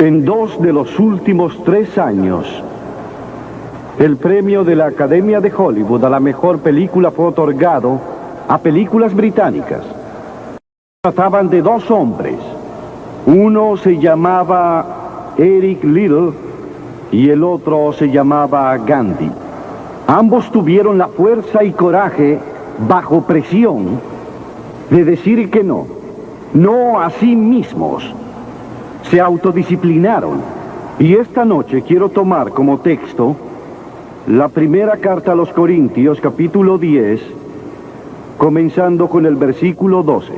En 2 de los últimos 3 años, el premio de la Academia de Hollywood a la mejor película fue otorgado a películas británicas. Trataban de 2 hombres. Uno se llamaba Eric Liddell y el otro se llamaba Gandhi. Ambos tuvieron la fuerza y coraje, bajo presión, de decir que no a sí mismos. Se autodisciplinaron. Y esta noche quiero tomar como texto la primera carta a los Corintios, capítulo 10, comenzando con el versículo 12,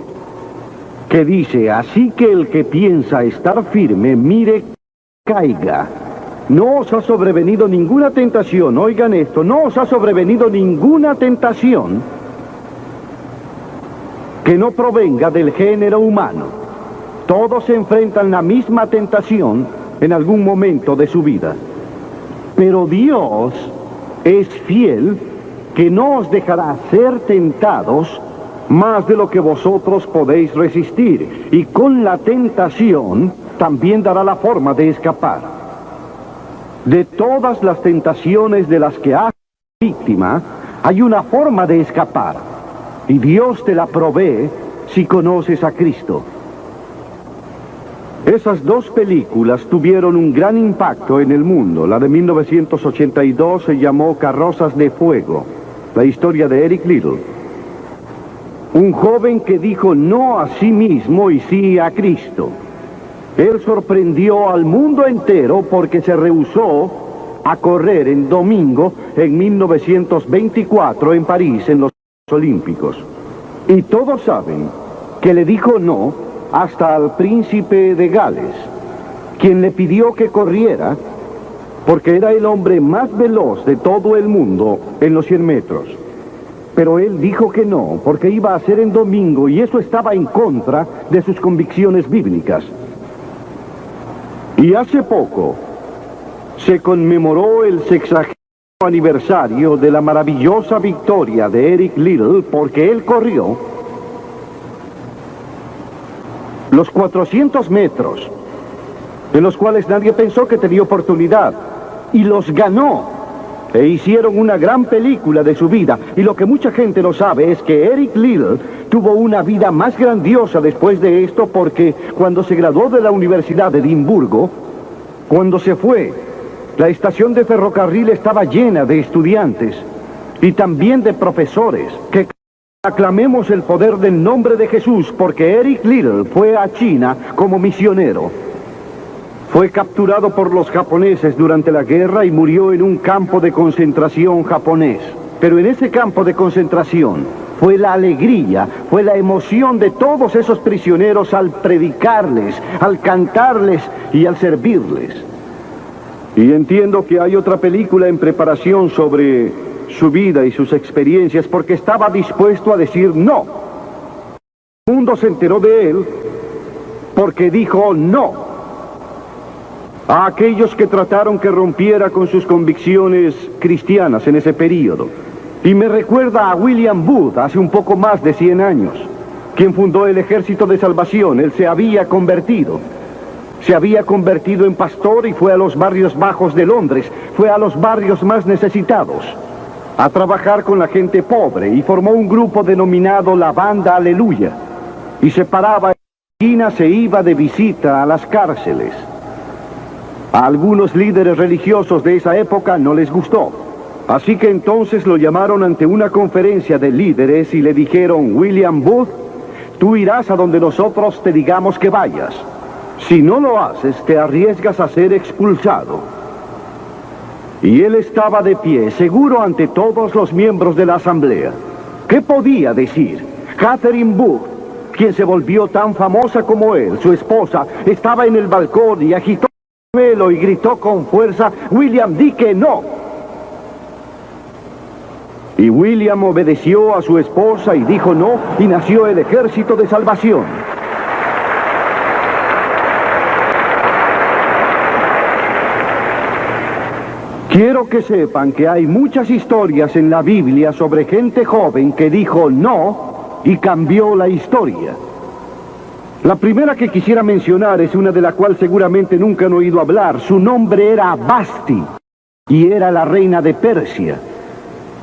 que dice: así que el que piensa estar firme, mire que caiga. No os ha sobrevenido ninguna tentación, oigan esto, no os ha sobrevenido ninguna tentación que no provenga del género humano. Todos se enfrentan la misma tentación en algún momento de su vida. Pero Dios es fiel, que no os dejará ser tentados más de lo que vosotros podéis resistir. Y con la tentación también dará la forma de escapar. De todas las tentaciones de las que has sido víctima, hay una forma de escapar. Y Dios te la provee si conoces a Cristo. Esas 2 películas tuvieron un gran impacto en el mundo. La de 1982 se llamó Carrozas de Fuego, la historia de Eric Liddell. Un joven que dijo no a sí mismo y sí a Cristo. Él sorprendió al mundo entero porque se rehusó a correr en domingo en 1924 en París, en los Olímpicos. Y todos saben que le dijo no hasta al príncipe de Gales, quien le pidió que corriera porque era el hombre más veloz de todo el mundo en los 100 metros. Pero él dijo que no, porque iba a ser en domingo y eso estaba en contra de sus convicciones bíblicas. Y hace poco se conmemoró el 60º aniversario de la maravillosa victoria de Eric Liddell, porque él corrió los 400 metros, en los cuales nadie pensó que tenía oportunidad, y los ganó, e hicieron una gran película de su vida. Y lo que mucha gente no sabe es que Eric Liddell tuvo una vida más grandiosa después de esto, porque cuando se graduó de la Universidad de Edimburgo, cuando se fue, la estación de ferrocarril estaba llena de estudiantes y también de profesores que aclamemos el poder del nombre de Jesús, porque Eric Liddell fue a China como misionero. Fue capturado por los japoneses durante la guerra y murió en un campo de concentración japonés. Pero en ese campo de concentración fue la alegría, fue la emoción de todos esos prisioneros al predicarles, al cantarles y al servirles. Y entiendo que hay otra película en preparación sobre su vida y sus experiencias, porque estaba dispuesto a decir no. El mundo se enteró de él porque dijo no a aquellos que trataron que rompiera con sus convicciones cristianas en ese período. Y me recuerda a William Booth, hace un poco más de 100 años, quien fundó el Ejército de Salvación. Él se había convertido en pastor y fue a los barrios bajos de Londres, fue a los barrios más necesitados a trabajar con la gente pobre, y formó un grupo denominado la Banda Aleluya, y se paraba en la esquina, se iba de visita a las cárceles. A algunos líderes religiosos de esa época no les gustó, así que entonces lo llamaron ante una conferencia de líderes y le dijeron: William Booth, tú irás a donde nosotros te digamos que vayas. Si no lo haces, te arriesgas a ser expulsado. Y él estaba de pie, seguro ante todos los miembros de la asamblea. ¿Qué podía decir? Catherine Booth, quien se volvió tan famosa como él, su esposa, estaba en el balcón y agitó el pelo y gritó con fuerza: William, di que no. Y William obedeció a su esposa y dijo no, y nació el Ejército de Salvación. Quiero que sepan que hay muchas historias en la Biblia sobre gente joven que dijo no y cambió la historia. La primera que quisiera mencionar es una de la cual seguramente nunca han oído hablar. Su nombre era Basti y era la reina de Persia.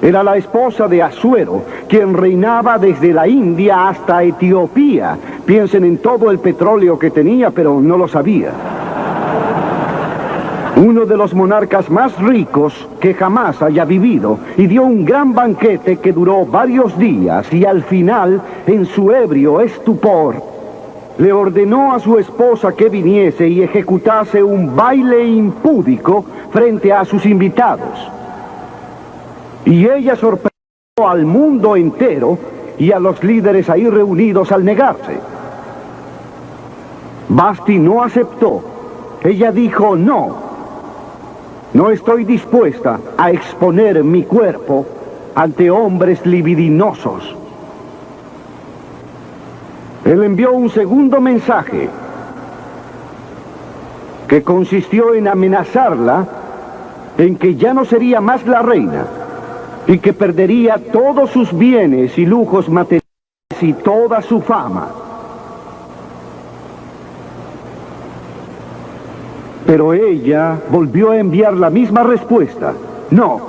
Era la esposa de Asuero, quien reinaba desde la India hasta Etiopía. Piensen en todo el petróleo que tenía, pero no lo sabía. Uno de los monarcas más ricos que jamás haya vivido, y dio un gran banquete que duró varios días, y al final, en su ebrio estupor, le ordenó a su esposa que viniese y ejecutase un baile impúdico frente a sus invitados. Y ella sorprendió al mundo entero y a los líderes ahí reunidos al negarse. Basti no aceptó. Ella dijo: no estoy dispuesta a exponer mi cuerpo ante hombres libidinosos. Él envió un segundo mensaje que consistió en amenazarla en que ya no sería más la reina y que perdería todos sus bienes y lujos materiales y toda su fama. Pero ella volvió a enviar la misma respuesta: no.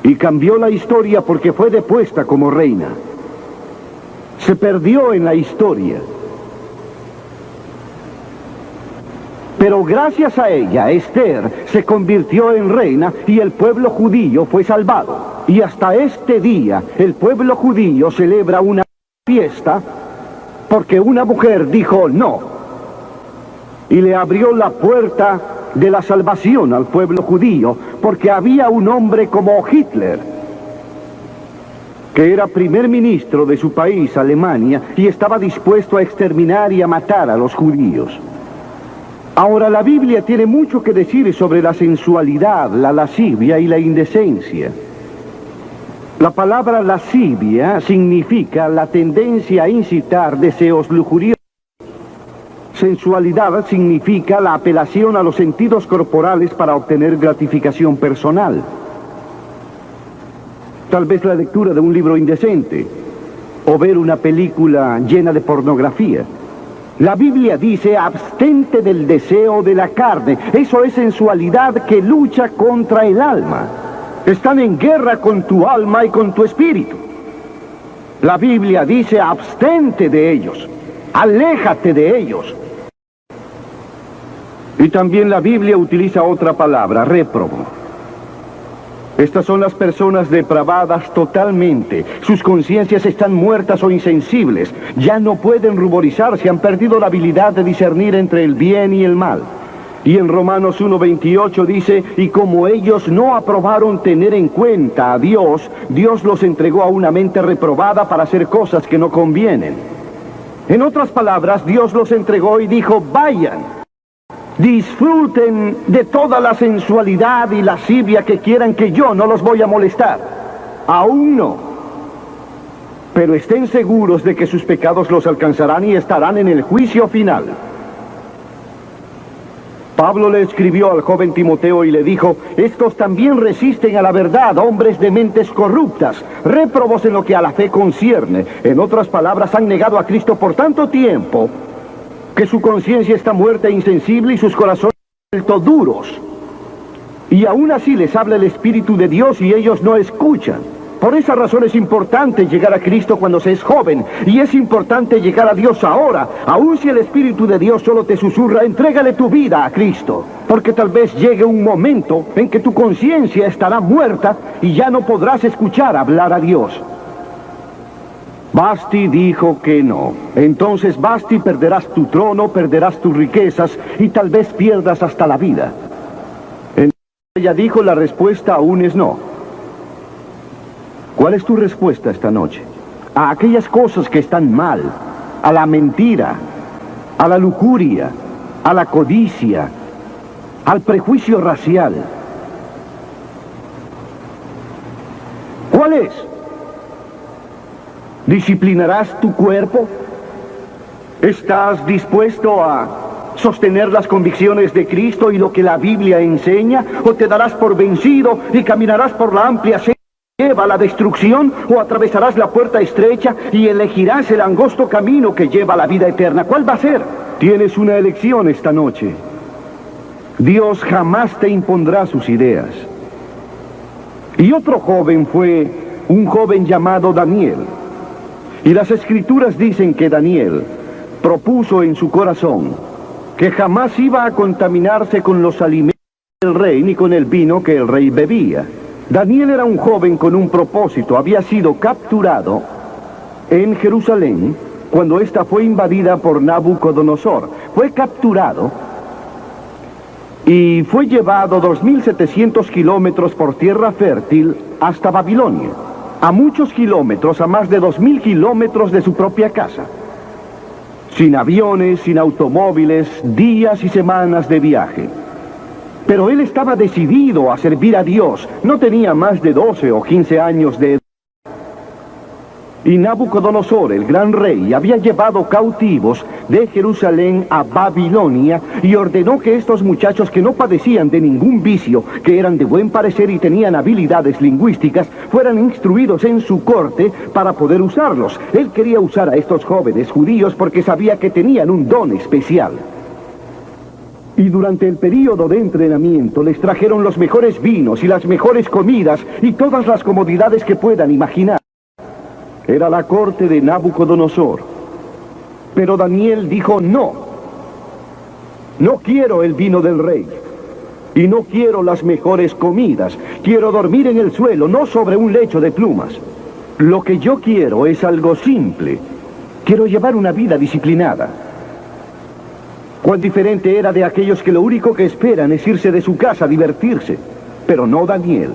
Y cambió la historia porque fue depuesta como reina. Se perdió en la historia. Pero gracias a ella, Esther se convirtió en reina y el pueblo judío fue salvado. Y hasta este día, el pueblo judío celebra una fiesta porque una mujer dijo no. Y le abrió la puerta de la salvación al pueblo judío, porque había un hombre como Hitler, que era primer ministro de su país, Alemania, y estaba dispuesto a exterminar y a matar a los judíos. Ahora, la Biblia tiene mucho que decir sobre la sensualidad, la lascivia y la indecencia. La palabra lascivia significa la tendencia a incitar deseos lujuriosos. Sensualidad significa la apelación a los sentidos corporales para obtener gratificación personal. Tal vez la lectura de un libro indecente o ver una película llena de pornografía. La Biblia dice: abstente del deseo de la carne. Eso es sensualidad que lucha contra el alma. Están en guerra con tu alma y con tu espíritu. La Biblia dice: abstente de ellos, aléjate de ellos. Y también la Biblia utiliza otra palabra: réprobo. Estas son las personas depravadas totalmente. Sus conciencias están muertas o insensibles. Ya no pueden ruborizarse, han perdido la habilidad de discernir entre el bien y el mal. Y en Romanos 1:28 dice: y como ellos no aprobaron tener en cuenta a Dios, Dios los entregó a una mente reprobada para hacer cosas que no convienen. En otras palabras, Dios los entregó y dijo: vayan, disfruten de toda la sensualidad y lascivia que quieran, que yo no los voy a molestar. Aún no. Pero estén seguros de que sus pecados los alcanzarán y estarán en el juicio final. Pablo le escribió al joven Timoteo y le dijo: estos también resisten a la verdad, hombres de mentes corruptas, réprobos en lo que a la fe concierne. En otras palabras, han negado a Cristo por tanto tiempo que su conciencia está muerta e insensible y sus corazones han vuelto duros. Y aún así les habla el Espíritu de Dios y ellos no escuchan. Por esa razón es importante llegar a Cristo cuando se es joven, y es importante llegar a Dios ahora. Aun si el Espíritu de Dios solo te susurra: entrégale tu vida a Cristo, porque tal vez llegue un momento en que tu conciencia estará muerta y ya no podrás escuchar hablar a Dios. Basti dijo que no. Entonces, Basti, perderás tu trono, perderás tus riquezas y tal vez pierdas hasta la vida. Entonces ella dijo: la respuesta aún es no. ¿Cuál es tu respuesta esta noche? A aquellas cosas que están mal, a la mentira, a la lujuria, a la codicia, al prejuicio racial. ¿Cuál es? ¿Disciplinarás tu cuerpo? ¿Estás dispuesto a sostener las convicciones de Cristo y lo que la Biblia enseña? ¿O te darás por vencido y caminarás por la amplia senda lleva a la destrucción o atravesarás la puerta estrecha y elegirás el angosto camino que lleva a la vida eterna? ¿Cuál va a ser? Tienes una elección esta noche. Dios jamás te impondrá sus ideas. Y otro joven fue un joven llamado Daniel. Y las escrituras dicen que Daniel propuso en su corazón que jamás iba a contaminarse con los alimentos del rey ni con el vino que el rey bebía. Daniel era un joven con un propósito. Había sido capturado en Jerusalén cuando ésta fue invadida por Nabucodonosor. Fue capturado y fue llevado 2.700 kilómetros por tierra fértil hasta Babilonia. A muchos kilómetros, a más de 2.000 kilómetros de su propia casa. Sin aviones, sin automóviles, días y semanas de viaje. Pero él estaba decidido a servir a Dios. No tenía más de 12 o 15 años de edad. Y Nabucodonosor, el gran rey, había llevado cautivos de Jerusalén a Babilonia y ordenó que estos muchachos que no padecían de ningún vicio, que eran de buen parecer y tenían habilidades lingüísticas, fueran instruidos en su corte para poder usarlos. Él quería usar a estos jóvenes judíos porque sabía que tenían un don especial. Y durante el período de entrenamiento les trajeron los mejores vinos y las mejores comidas y todas las comodidades que puedan imaginar. Era la corte de Nabucodonosor. Pero Daniel dijo no. No quiero el vino del rey. Y no quiero las mejores comidas. Quiero dormir en el suelo, no sobre un lecho de plumas. Lo que yo quiero es algo simple. Quiero llevar una vida disciplinada. Cuán diferente era de aquellos que lo único que esperan es irse de su casa a divertirse. Pero no Daniel.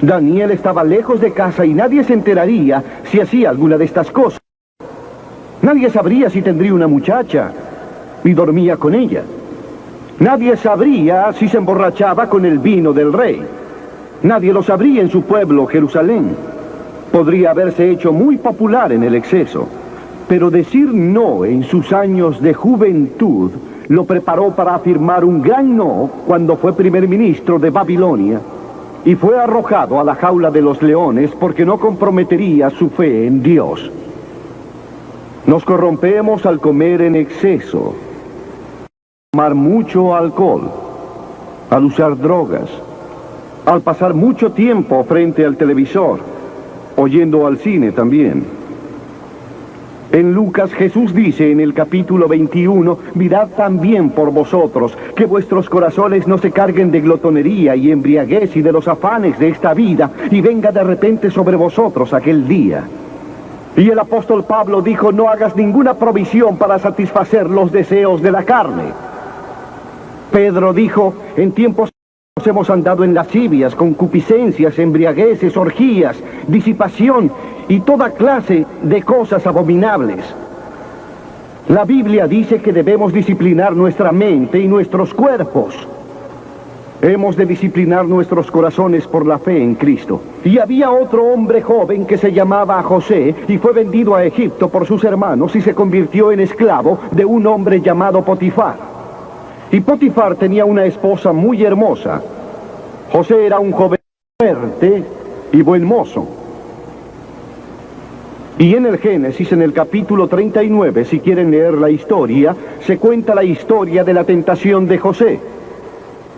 Daniel estaba lejos de casa y nadie se enteraría si hacía alguna de estas cosas. Nadie sabría si tendría una muchacha y dormía con ella. Nadie sabría si se emborrachaba con el vino del rey. Nadie lo sabría en su pueblo, Jerusalén. Podría haberse hecho muy popular en el exceso. Pero decir no en sus años de juventud lo preparó para afirmar un gran no cuando fue primer ministro de Babilonia y fue arrojado a la jaula de los leones porque no comprometería su fe en Dios. Nos corrompemos al comer en exceso, al tomar mucho alcohol, al usar drogas, al pasar mucho tiempo frente al televisor, o yendo al cine también. En Lucas Jesús dice en el capítulo 21, mirad también por vosotros, que vuestros corazones no se carguen de glotonería y embriaguez y de los afanes de esta vida, y venga de repente sobre vosotros aquel día. Y el apóstol Pablo dijo, no hagas ninguna provisión para satisfacer los deseos de la carne. Pedro dijo, en tiempos hemos andado en lascivias, concupiscencias, embriagueces, orgías, disipación y toda clase de cosas abominables. La Biblia dice que debemos disciplinar nuestra mente y nuestros cuerpos. Hemos de disciplinar nuestros corazones por la fe en Cristo. Y había otro hombre joven que se llamaba José y fue vendido a Egipto por sus hermanos y se convirtió en esclavo de un hombre llamado Potifar. Y Potifar tenía una esposa muy hermosa. José era un joven fuerte y buen mozo. Y en el Génesis, en el capítulo 39, si quieren leer la historia, se cuenta la historia de la tentación de José.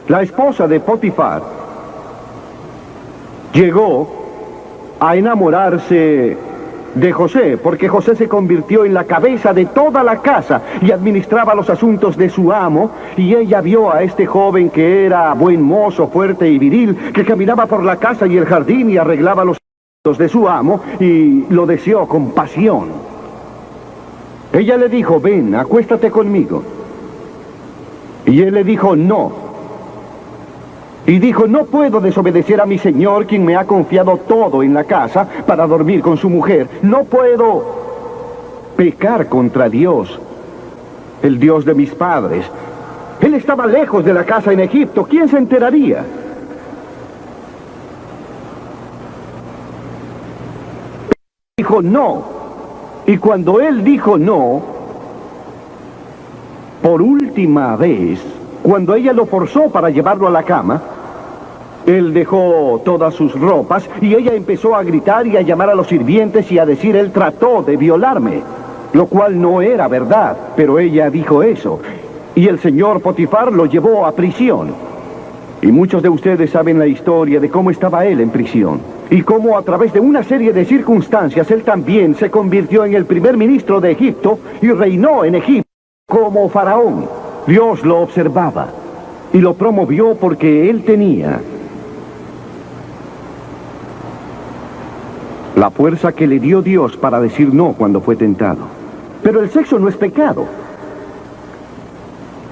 La esposa de Potifar llegó a enamorarse de José, porque José se convirtió en la cabeza de toda la casa y administraba los asuntos de su amo, y ella vio a este joven que era buen mozo, fuerte y viril, que caminaba por la casa y el jardín y arreglaba los asuntos de su amo, y lo deseó con pasión. Ella le dijo, ven, acuéstate conmigo. Y él le dijo, no. Y dijo, no puedo desobedecer a mi señor, quien me ha confiado todo en la casa para dormir con su mujer. No puedo pecar contra Dios, el Dios de mis padres. Él estaba lejos de la casa en Egipto. ¿Quién se enteraría? Dijo no. Y cuando él dijo no, por última vez, cuando ella lo forzó para llevarlo a la cama, Él dejó todas sus ropas y ella empezó a gritar y a llamar a los sirvientes y a decir: él trató de violarme, lo cual no era verdad, pero ella dijo eso. Y el señor Potifar lo llevó a prisión. Y muchos de ustedes saben la historia de cómo estaba él en prisión. Y cómo a través de una serie de circunstancias él también se convirtió en el primer ministro de Egipto y reinó en Egipto como faraón. Dios lo observaba y lo promovió porque él tenía la fuerza que le dio Dios para decir no cuando fue tentado. Pero el sexo no es pecado.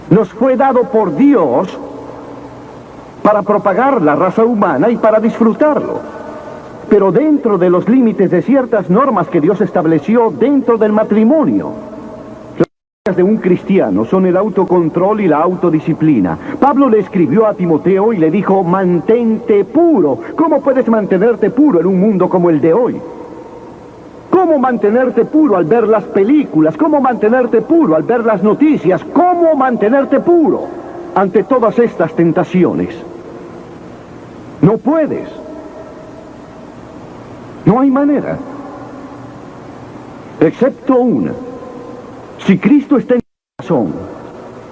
Nos fue dado por Dios para propagar la raza humana y para disfrutarlo. Pero dentro de los límites de ciertas normas que Dios estableció dentro del matrimonio. Las de un cristiano son el autocontrol y la autodisciplina. Pablo le escribió a Timoteo y le dijo: mantente puro. ¿Cómo puedes mantenerte puro en un mundo como el de hoy? ¿Cómo mantenerte puro al ver las películas? ¿Cómo mantenerte puro al ver las noticias? ¿Cómo mantenerte puro ante todas estas tentaciones? No puedes. No hay manera. Excepto una. Si Cristo está en tu corazón,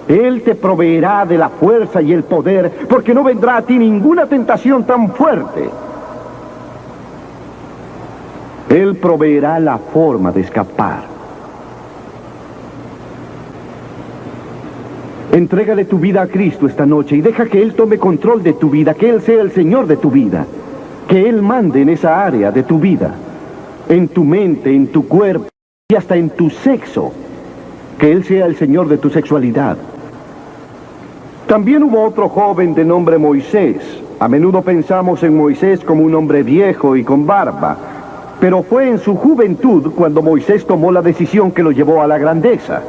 Él te proveerá de la fuerza y el poder, porque no vendrá a ti ninguna tentación tan fuerte. Él proveerá la forma de escapar. Entrégale tu vida a Cristo esta noche y deja que Él tome control de tu vida, que Él sea el Señor de tu vida, que Él mande en esa área de tu vida, en tu mente, en tu cuerpo y hasta en tu sexo. Que Él sea el Señor de tu sexualidad. También hubo otro joven de nombre Moisés. A menudo pensamos en Moisés como un hombre viejo y con barba, pero fue en su juventud cuando Moisés tomó la decisión que lo llevó a la grandeza.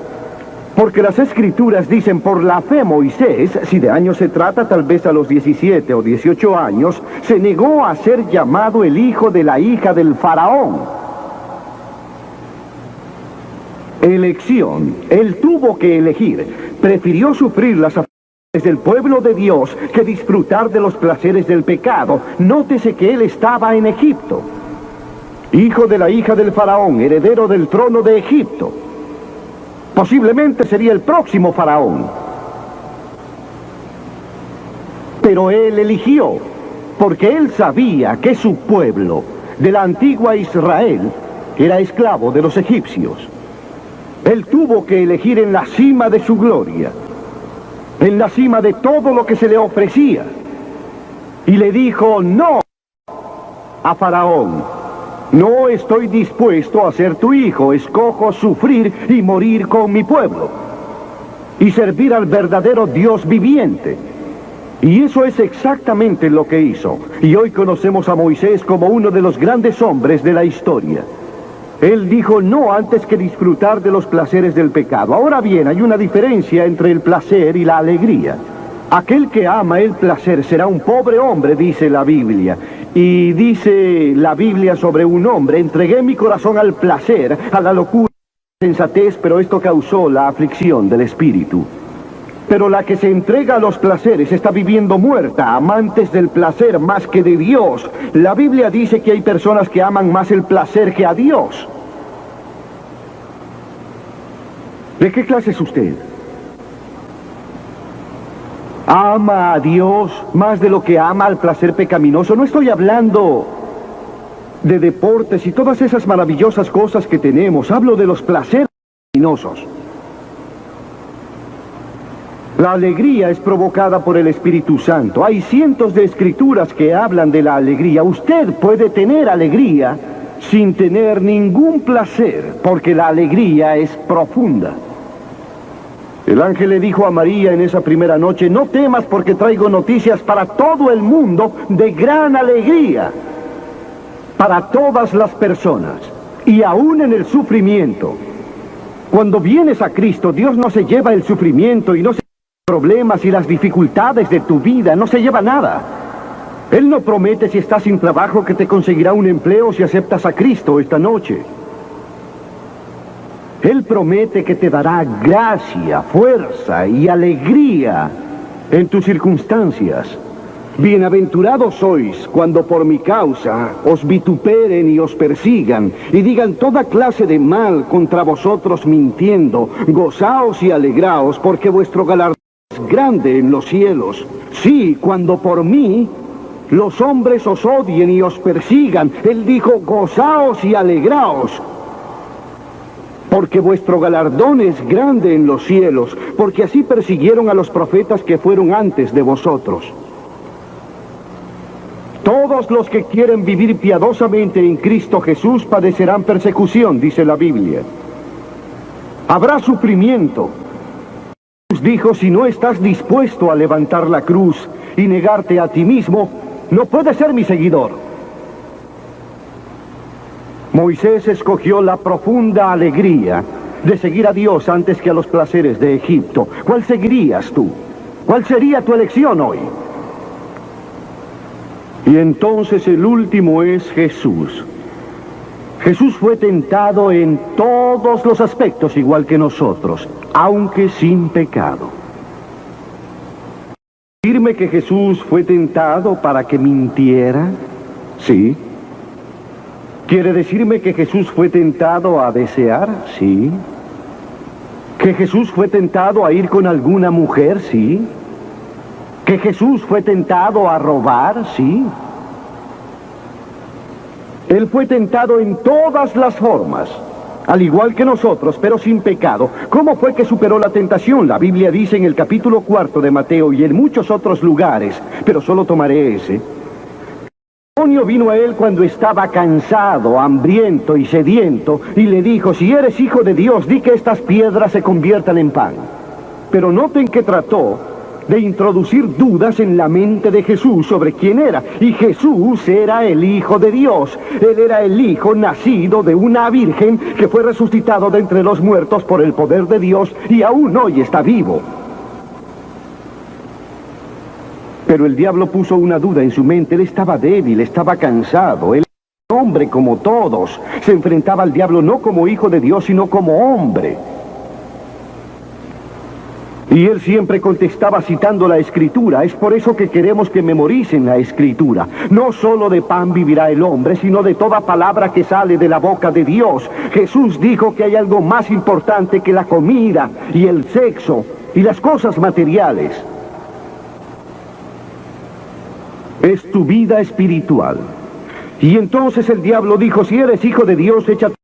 Porque las Escrituras dicen: por la fe Moisés, si de años se trata, tal vez a los 17 o 18 años, se negó a ser llamado el hijo de la hija del faraón. Elección. Él tuvo que elegir. Prefirió sufrir las aflicciones del pueblo de Dios que disfrutar de los placeres del pecado. Nótese que él estaba en Egipto. Hijo de la hija del faraón, heredero del trono de Egipto. Posiblemente sería el próximo faraón. Pero él eligió, porque él sabía que su pueblo, de la antigua Israel, era esclavo de los egipcios. Él tuvo que elegir en la cima de su gloria, en la cima de todo lo que se le ofrecía. Y le dijo no a Faraón: no estoy dispuesto a ser tu hijo, escojo sufrir y morir con mi pueblo y servir al verdadero Dios viviente. Y eso es exactamente lo que hizo. Y hoy conocemos a Moisés como uno de los grandes hombres de la historia. Él dijo no antes que disfrutar de los placeres del pecado. Ahora bien, hay una diferencia entre el placer y la alegría. Aquel que ama el placer será un pobre hombre, dice la Biblia. Y dice la Biblia sobre un hombre: entregué mi corazón al placer, a la locura, a la sensatez, pero esto causó la aflicción del espíritu. Pero la que se entrega a los placeres está viviendo muerta, amantes del placer más que de Dios. La Biblia dice que hay personas que aman más el placer que a Dios. ¿De qué clase es usted? ¿Ama a Dios más de lo que ama al placer pecaminoso? No estoy hablando de deportes y todas esas maravillosas cosas que tenemos. Hablo de los placeres pecaminosos. La alegría es provocada por el Espíritu Santo. Hay cientos de escrituras que hablan de la alegría. Usted puede tener alegría sin tener ningún placer, porque la alegría es profunda. El ángel le dijo a María en esa primera noche: no temas, porque traigo noticias para todo el mundo de gran alegría, para todas las personas, y aún en el sufrimiento. Cuando vienes a Cristo, Dios no se lleva el sufrimiento y no se problemas y las dificultades de tu vida, no se lleva nada. Él no promete, si estás sin trabajo, que te conseguirá un empleo si aceptas a Cristo esta noche. Él promete que te dará gracia, fuerza y alegría en tus circunstancias. Bienaventurados sois cuando por mi causa os vituperen y os persigan y digan toda clase de mal contra vosotros mintiendo. Gozaos y alegraos, porque vuestro galardón es grande en los cielos. Sí, cuando por mí los hombres os odien y os persigan. Él dijo, gozaos y alegraos, porque vuestro galardón es grande en los cielos, porque así persiguieron a los profetas que fueron antes de vosotros. Todos los que quieren vivir piadosamente en Cristo Jesús padecerán persecución, dice la Biblia. Habrá sufrimiento. Jesús dijo, si no estás dispuesto a levantar la cruz y negarte a ti mismo, no puedes ser mi seguidor. Moisés escogió la profunda alegría de seguir a Dios antes que a los placeres de Egipto. ¿Cuál seguirías tú? ¿Cuál sería tu elección hoy? Y entonces el último es Jesús. Jesús fue tentado en todos los aspectos igual que nosotros, aunque sin pecado. ¿Decirme que Jesús fue tentado para que mintiera? Sí. ¿Quiere decirme que Jesús fue tentado a desear? Sí. ¿Que Jesús fue tentado a ir con alguna mujer? Sí. ¿Que Jesús fue tentado a robar? Sí. Él fue tentado en todas las formas, al igual que nosotros, pero sin pecado. ¿Cómo fue que superó la tentación? La Biblia dice en el capítulo 4 de Mateo y en muchos otros lugares, pero solo tomaré ese. El demonio vino a él cuando estaba cansado, hambriento y sediento, y le dijo, si eres hijo de Dios, di que estas piedras se conviertan en pan. Pero noten que trató de introducir dudas en la mente de Jesús sobre quién era. Y Jesús era el Hijo de Dios. Él era el Hijo nacido de una virgen que fue resucitado de entre los muertos por el poder de Dios y aún hoy está vivo. Pero el diablo puso una duda en su mente. Él estaba débil, estaba cansado. Él era un hombre como todos. Se enfrentaba al diablo no como hijo de Dios, sino como hombre. Y él siempre contestaba citando la Escritura. Es por eso que queremos que memoricen la Escritura. No solo de pan vivirá el hombre, sino de toda palabra que sale de la boca de Dios. Jesús dijo que hay algo más importante que la comida y el sexo y las cosas materiales. Es tu vida espiritual. Y entonces el diablo dijo, si eres hijo de Dios, échate,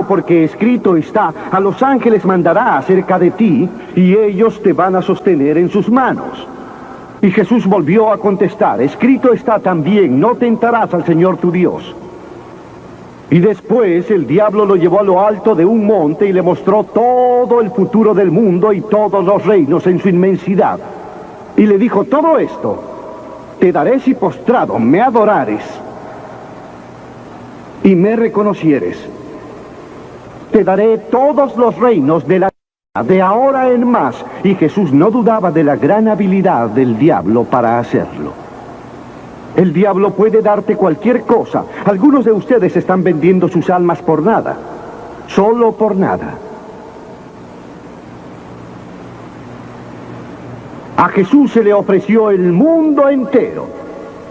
porque escrito está, a los ángeles mandará acerca de ti, y ellos te van a sostener en sus manos. Y Jesús volvió a contestar, escrito está también, no tentarás al Señor tu Dios. Y después el diablo lo llevó a lo alto de un monte y le mostró todo el futuro del mundo y todos los reinos en su inmensidad. Y le dijo, todo esto te daré si postrado me adorares y me reconocieres. Te daré todos los reinos de la tierra, de ahora en más. Y Jesús no dudaba de la gran habilidad del diablo para hacerlo. El diablo puede darte cualquier cosa. Algunos de ustedes están vendiendo sus almas por nada. Solo por nada. A Jesús se le ofreció el mundo entero.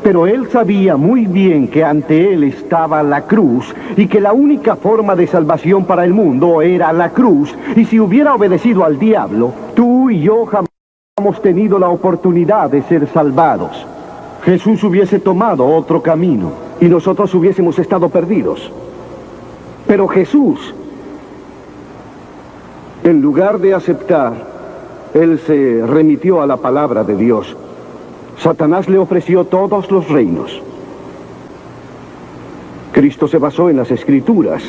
Pero él sabía muy bien que ante él estaba la cruz y que la única forma de salvación para el mundo era la cruz. Y si hubiera obedecido al diablo, tú y yo jamás hubiéramos tenido la oportunidad de ser salvados. Jesús hubiese tomado otro camino y nosotros hubiésemos estado perdidos. Pero Jesús, en lugar de aceptar, él se remitió a la palabra de Dios. Satanás le ofreció todos los reinos. Cristo se basó en las Escrituras.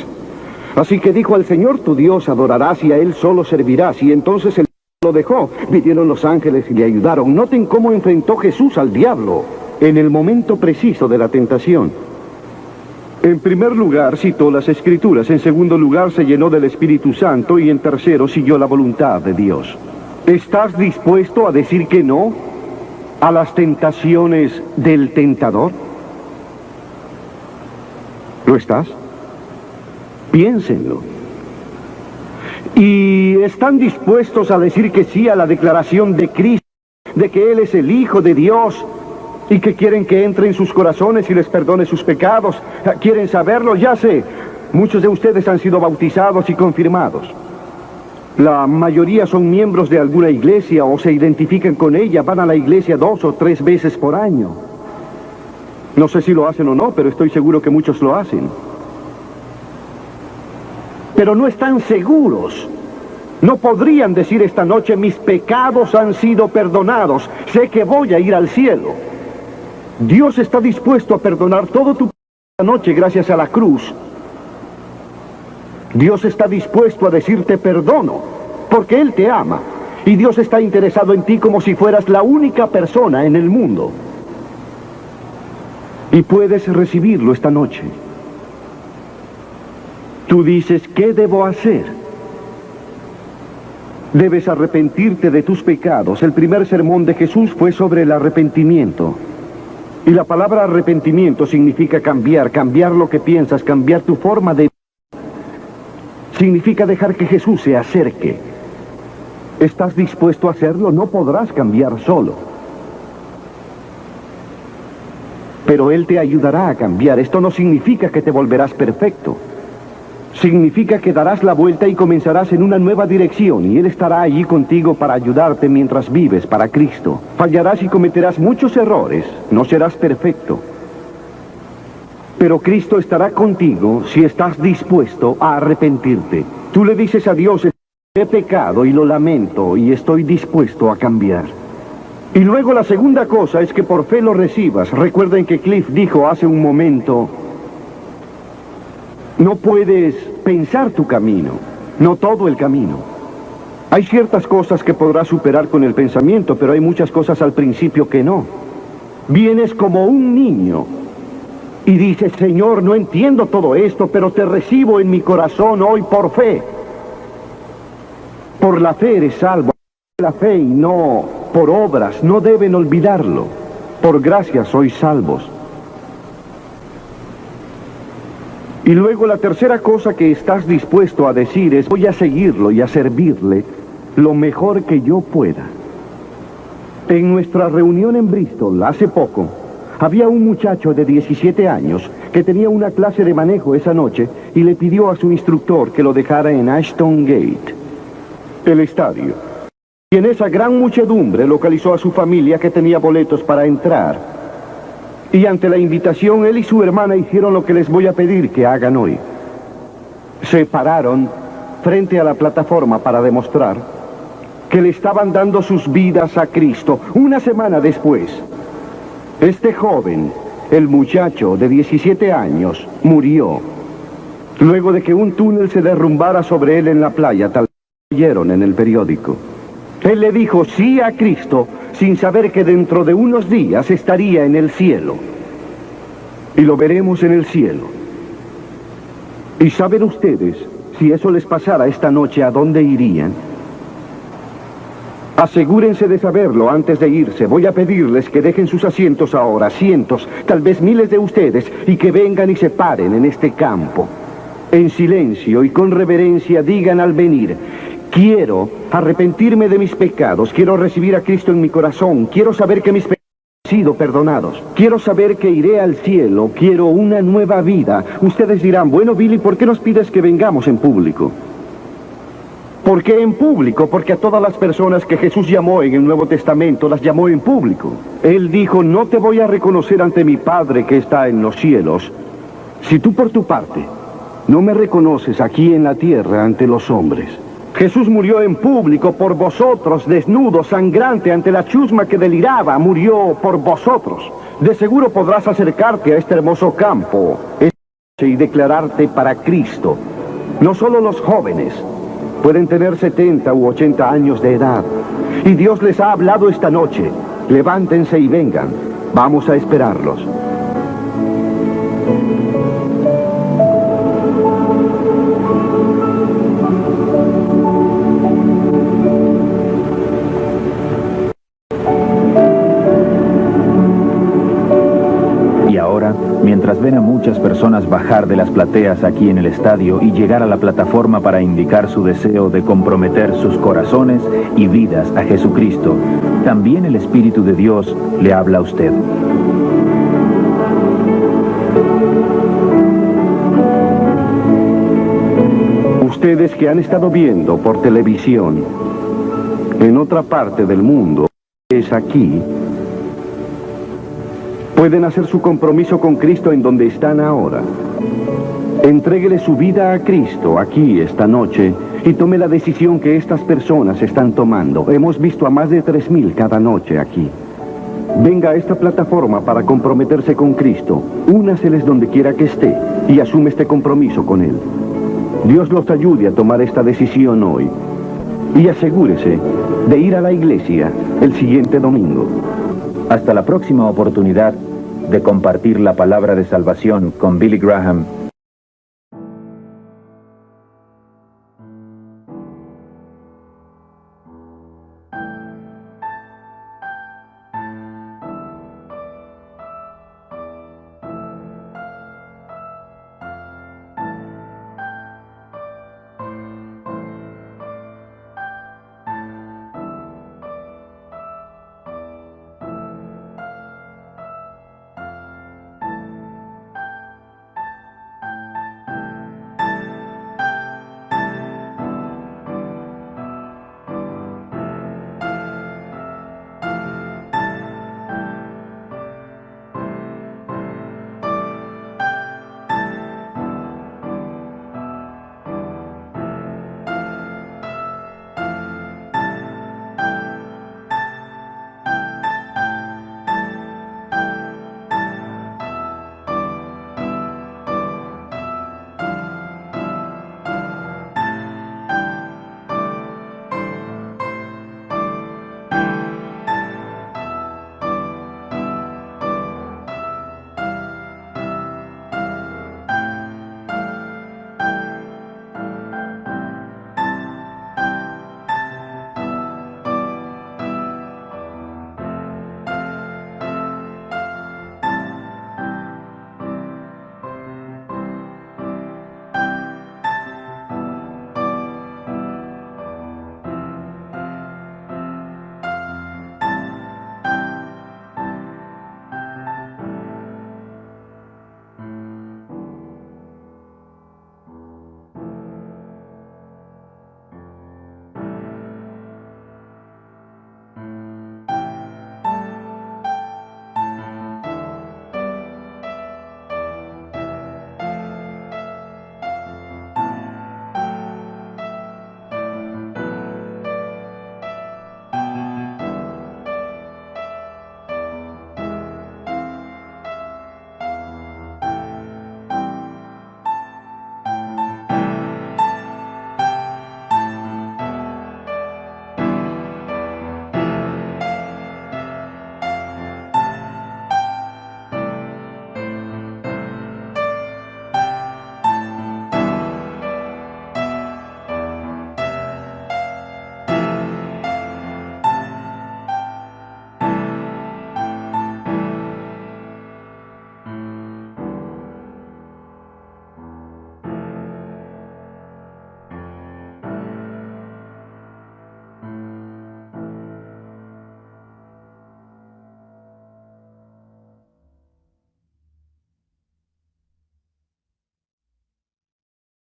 Así que dijo, al Señor tu Dios adorarás y a Él solo servirás. Y entonces él lo dejó. Vinieron los ángeles y le ayudaron. Noten cómo enfrentó Jesús al diablo en el momento preciso de la tentación. En primer lugar, citó las Escrituras. En segundo lugar, se llenó del Espíritu Santo. Y en tercero, siguió la voluntad de Dios. ¿Estás dispuesto a decir que no a las tentaciones del tentador? ¿Lo estás? Piénsenlo. ¿Y están dispuestos a decir que sí a la declaración de Cristo, de que Él es el Hijo de Dios, y que quieren que entre en sus corazones y les perdone sus pecados. ¿Quieren saberlo? Ya sé. Muchos de ustedes han sido bautizados y confirmados. La mayoría son miembros de alguna iglesia o se identifican con ella. Van a la iglesia 2 o 3 veces por año. No sé si lo hacen o no, pero estoy seguro que muchos lo hacen. Pero no están seguros. No podrían decir esta noche: mis pecados han sido perdonados, sé que voy a ir al cielo. Dios está dispuesto a perdonar todo tu pecado esta noche gracias a la cruz. Dios está dispuesto a decirte perdono, porque Él te ama. Y Dios está interesado en ti como si fueras la única persona en el mundo. Y puedes recibirlo esta noche. Tú dices: ¿qué debo hacer? Debes arrepentirte de tus pecados. El primer sermón de Jesús fue sobre el arrepentimiento. Y la palabra arrepentimiento significa cambiar, cambiar lo que piensas, cambiar tu forma de vida. Significa dejar que Jesús se acerque. ¿Estás dispuesto a hacerlo? No podrás cambiar solo. Pero Él te ayudará a cambiar. Esto no significa que te volverás perfecto. Significa que darás la vuelta y comenzarás en una nueva dirección, y Él estará allí contigo para ayudarte mientras vives para Cristo. Fallarás y cometerás muchos errores. No serás perfecto. Pero Cristo estará contigo si estás dispuesto a arrepentirte. Tú le dices a Dios: he pecado y lo lamento y estoy dispuesto a cambiar. Y luego la segunda cosa es que por fe lo recibas. Recuerden que Cliff dijo hace un momento: no puedes pensar tu camino, no todo el camino. Hay ciertas cosas que podrás superar con el pensamiento, pero hay muchas cosas al principio que no. Vienes como un niño y dices: Señor, no entiendo todo esto, pero te recibo en mi corazón hoy por fe. Por la fe eres salvo. La fe y no por obras, no deben olvidarlo. Por gracia sois salvos. Y luego la tercera cosa que estás dispuesto a decir es: voy a seguirlo y a servirle lo mejor que yo pueda. En nuestra reunión en Bristol, hace poco, había un muchacho de 17 años que tenía una clase de manejo esa noche y le pidió a su instructor que lo dejara en Ashton Gate, el estadio. Y en esa gran muchedumbre localizó a su familia que tenía boletos para entrar. Y ante la invitación, él y su hermana hicieron lo que les voy a pedir que hagan hoy. Se pararon frente a la plataforma para demostrar que le estaban dando sus vidas a Cristo. Una semana después, este joven, el muchacho de 17 años, murió. Luego de que un túnel se derrumbara sobre él en la playa, tal como leyeron en el periódico. Él le dijo sí a Cristo sin saber que dentro de unos días estaría en el cielo. Y lo veremos en el cielo. ¿Y saben ustedes, si eso les pasara esta noche, a dónde irían? Asegúrense de saberlo antes de irse. Voy a pedirles que dejen sus asientos ahora, cientos, tal vez miles de ustedes, y que vengan y se paren en este campo. En silencio y con reverencia digan al venir: quiero arrepentirme de mis pecados, quiero recibir a Cristo en mi corazón, quiero saber que mis pecados han sido perdonados, quiero saber que iré al cielo, quiero una nueva vida. Ustedes dirán: bueno, Billy, ¿por qué nos pides que vengamos en público? ¿Por qué en público? Porque a todas las personas que Jesús llamó en el Nuevo Testamento las llamó en público. Él dijo: no te voy a reconocer ante mi Padre que está en los cielos, si tú por tu parte no me reconoces aquí en la tierra ante los hombres. Jesús murió en público por vosotros, desnudo, sangrante, ante la chusma que deliraba, murió por vosotros. De seguro podrás acercarte a este hermoso campo y declararte para Cristo. No solo los jóvenes, pueden tener 70 u 80 años de edad. Y Dios les ha hablado esta noche. Levántense y vengan. Vamos a esperarlos. Mientras ven a muchas personas bajar de las plateas aquí en el estadio y llegar a la plataforma para indicar su deseo de comprometer sus corazones y vidas a Jesucristo, también el Espíritu de Dios le habla a usted. Ustedes que han estado viendo por televisión en otra parte del mundo, es aquí, pueden hacer su compromiso con Cristo en donde están ahora. Entréguele su vida a Cristo aquí esta noche y tome la decisión que estas personas están tomando. Hemos visto a más de 3,000 cada noche aquí. Venga a esta plataforma para comprometerse con Cristo. Únaseles donde quiera que esté y asume este compromiso con Él. Dios los ayude a tomar esta decisión hoy. Y asegúrese de ir a la iglesia el siguiente domingo. Hasta la próxima oportunidad de compartir la palabra de salvación con Billy Graham